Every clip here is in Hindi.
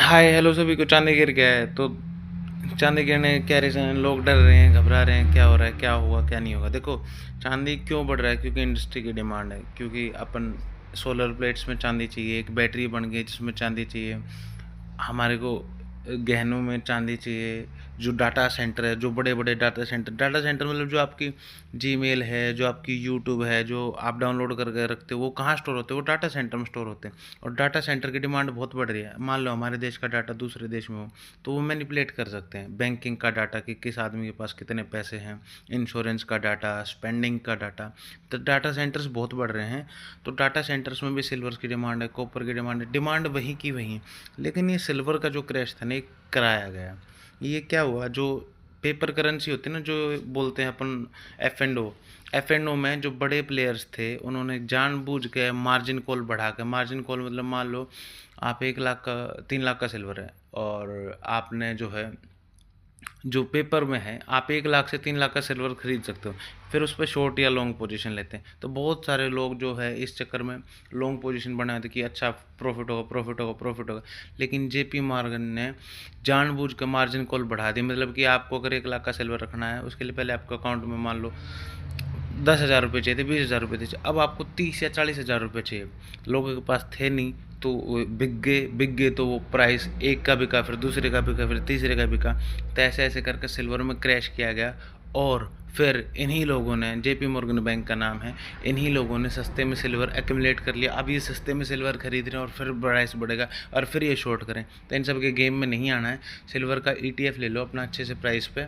हाय हेलो सभी को। चांदी गिर गया है तो चांदी गिरने क्या रीज़न है? लोग डर रहे हैं, घबरा रहे हैं, क्या हो रहा है, क्या हुआ, क्या नहीं होगा। देखो, चांदी क्यों बढ़ रहा है? क्योंकि इंडस्ट्री की डिमांड है, क्योंकि अपन सोलर प्लेट्स में चांदी चाहिए, एक बैटरी बन गई जिसमें चांदी चाहिए, हमारे को गहनों में चांदी चाहिए। जो डाटा सेंटर है, जो बड़े बड़े डाटा सेंटर मतलब जो आपकी जीमेल है, जो आपकी यूट्यूब है, जो आप डाउनलोड करके रखते हो, वो कहाँ स्टोर होते हैं? वो डाटा सेंटर में स्टोर होते हैं। और डाटा सेंटर की डिमांड बहुत बढ़ रही है। मान लो हमारे देश का डाटा दूसरे देश में हो, तो वो मैनिपुलेट कर सकते हैं। बैंकिंग का डाटा कि किस आदमी के पास कितने पैसे हैं, इंश्योरेंस का डाटा, स्पेंडिंग का डाटा। तो डाटा सेंटर्स बहुत बढ़ रहे हैं। तो डाटा सेंटर्स में भी सिल्वर की डिमांड है, कॉपर की डिमांड है, डिमांड वहीं की वहीं। लेकिन ये सिल्वर का जो क्रैश था ना, ये कराया गया। ये क्या हुआ? जो पेपर करेंसी होती है ना, जो बोलते हैं अपन एफ एंड ओ में जो बड़े प्लेयर्स थे, उन्होंने जानबूझ के मार्जिन कॉल बढ़ा के, मार्जिन कॉल मतलब मान लो आप 1 लाख का 3 लाख का सिल्वर है, और आपने जो है जो पेपर में है, आप 1 लाख से 3 लाख का सिल्वर खरीद सकते हो। फिर उस पर शॉर्ट या लॉन्ग पोजीशन लेते हैं। तो बहुत सारे लोग जो है इस चक्कर में लॉन्ग पोजीशन बनाए थे कि अच्छा प्रॉफिट होगा, प्रॉफिट होगा, प्रॉफिट होगा। लेकिन जेपी मॉर्गन ने जानबूझ कर मार्जिन कॉल बढ़ा दी। मतलब कि आपको अगर 1 लाख का सिल्वर रखना है, उसके लिए पहले आपके अकाउंट में मान लो 10,000 रुपये चाहिए थे, 20,000 रुपये थे, अब आपको 30 या 40 हज़ार रुपये चाहिए। लोगों के पास थे नहीं, तो वो बिक गए तो वो प्राइस एक का बिका, फिर दूसरे का बिका, फिर तीसरे का बिका। तो ऐसे ऐसे करके सिल्वर में क्रैश किया गया। और फिर इन्हीं लोगों ने, जेपी मॉर्गन बैंक का नाम है, इन्हीं लोगों ने सस्ते में सिल्वर एक्यूमुलेट कर लिया। अब ये सस्ते में सिल्वर खरीद रहे हैं और फिर प्राइस बढ़ेगा और फिर ये शॉर्ट करें। तो इन सब के गेम में नहीं आना है। सिल्वर का ETF ले लो अपना अच्छे से प्राइस पे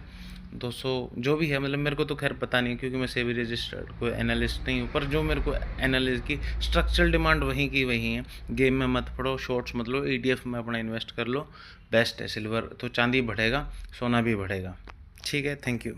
200 जो भी है। मतलब मेरे को तो खैर पता नहीं, क्योंकि मैं सेबी रजिस्टर्ड कोई एनालिस्ट नहीं हूँ, पर जो मेरे को एनालिस्ट की स्ट्रक्चरल डिमांड वहीं की वहीं है। गेम में मत पड़ो, शॉर्ट्स मत लो, ETF में अपना इन्वेस्ट कर लो, बेस्ट है। सिल्वर तो चांदी बढ़ेगा, सोना भी बढ़ेगा। ठीक है, थैंक यू।